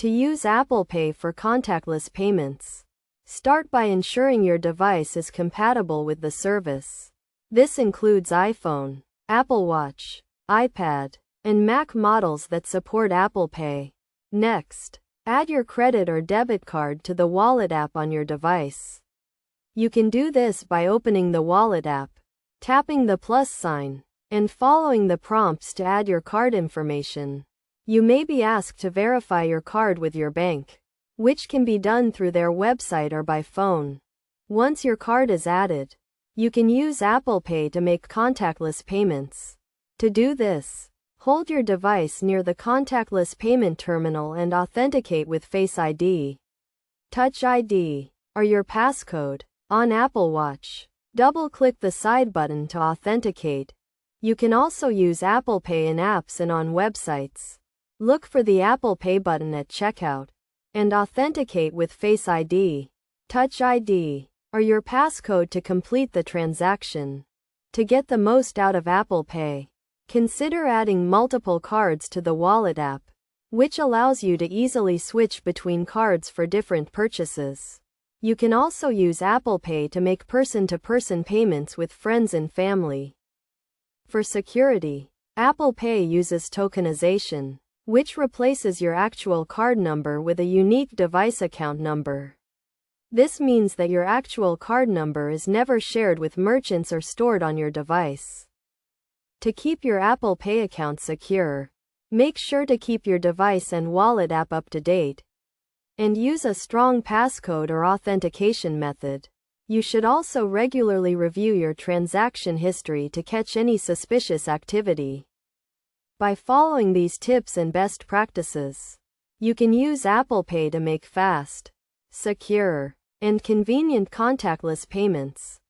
To use Apple Pay for contactless payments, start by ensuring your device is compatible with the service. This includes iPhone, Apple Watch, iPad, and Mac models that support Apple Pay. Next, add your credit or debit card to the Wallet app on your device. You can do this by opening the Wallet app, tapping the plus sign, and following the prompts to add your card information. You may be asked to verify your card with your bank, which can be done through their website or by phone. Once your card is added, you can use Apple Pay to make contactless payments. To do this, hold your device near the contactless payment terminal and authenticate with Face ID, Touch ID, or your passcode. On Apple Watch, double-click the side button to authenticate. You can also use Apple Pay in apps and on websites. Look for the Apple Pay button at checkout and authenticate with Face ID, Touch ID, or your passcode to complete the transaction. To get the most out of Apple Pay, consider adding multiple cards to the Wallet app, which allows you to easily switch between cards for different purchases. You can also use Apple Pay to make person-to-person payments with friends and family. For security, Apple Pay uses tokenization, which replaces your actual card number with a unique device account number. This means that your actual card number is never shared with merchants or stored on your device. To keep your Apple Pay account secure, make sure to keep your device and Wallet app up to date, and use a strong passcode or authentication method. You should also regularly review your transaction history to catch any suspicious activity. By following these tips and best practices, you can use Apple Pay to make fast, secure, and convenient contactless payments.